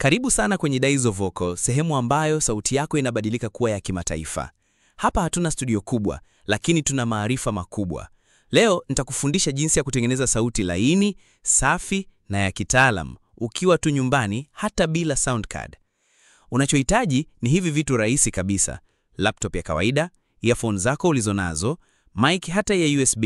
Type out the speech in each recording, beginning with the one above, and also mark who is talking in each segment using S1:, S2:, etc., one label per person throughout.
S1: Karibu sana kwenye Daizo Vocal, sehemu ambayo sauti yako inabadilika kuwa ya kimataifa. Hapa hatuna studio kubwa, lakini tuna maarifa makubwa. Leo nitakufundisha jinsi ya kutengeneza sauti laini, safi na ya kitaalam, ukiwa tu nyumbani hata bila sound card. Unachohitaji ni hivi vitu rahisi kabisa: laptop ya kawaida, earphones zako ulizonazo, mic hata ya USB,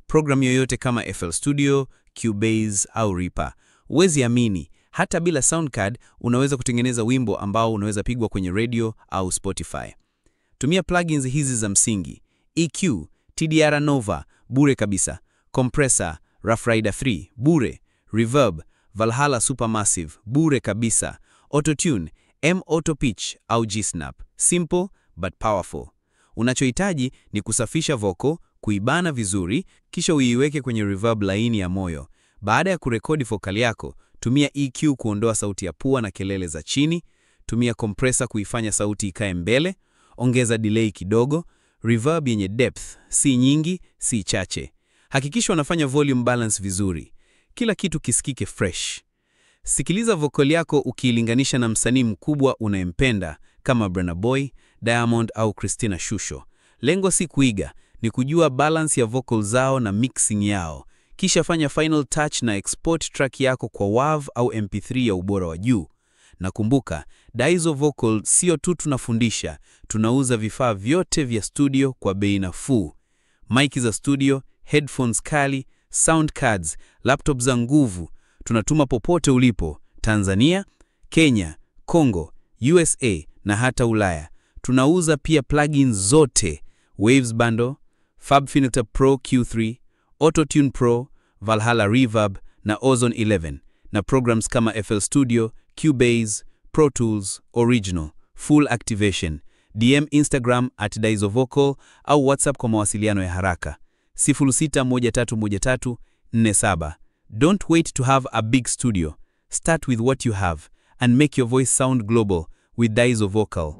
S1: program yoyote kama FL Studio, Cubase au Reaper. Uwezi amini, hata bila sound card unaweza kutengeneza wimbo ambao unaweza pigwa kwenye radio au Spotify. Tumia plugins hizi za msingi: EQ, TDR Nova, bure kabisa; Compressor, Rough Rider 3, bure; Reverb, Valhalla Supermassive, bure kabisa; Autotune, M-Auto Pitch au G-Snap. Simple but powerful. Unachohitaji ni kusafisha vocal, kuibana vizuri, kisha uiweke kwenye reverb laini ya moyo. Baada ya kurekodi vocal yako, tumia EQ kuondoa sauti ya pua na kelele za chini, tumia compressor kuifanya sauti ikae mbele, ongeza delay kidogo, reverb yenye depth, si nyingi, si chache. Hakikisha unafanya volume balance vizuri, kila kitu kisikike fresh. Sikiliza vocal yako ukiilinganisha na msanii mkubwa unayempenda kama Burna Boy, Diamond au Christina Shusho. Lengo si kuiga, ni kujua balance ya vocal zao na mixing yao. Kisha fanya final touch na export track yako kwa WAV au MP3 ya ubora wa juu. Na kumbuka, Daizo Vocal sio tu tunafundisha, tunauza vifaa vyote vya studio kwa bei nafuu: mic za studio, headphones kali, sound cards, laptop za nguvu. Tunatuma popote ulipo: Tanzania, Kenya, Kongo, USA na hata Ulaya. Tunauza pia plugins zote: Waves Bundle, FabFilter Pro Q3, Autotune Pro, Valhalla Reverb na Ozone 11, na programs kama FL Studio, Cubase, Pro Tools, Original, Full Activation. DM Instagram @DaizoVocal au WhatsApp kwa mawasiliano ya haraka 06131347. Don't wait to have a big studio. Start with what you have and make your voice sound global with Daizo Vocal.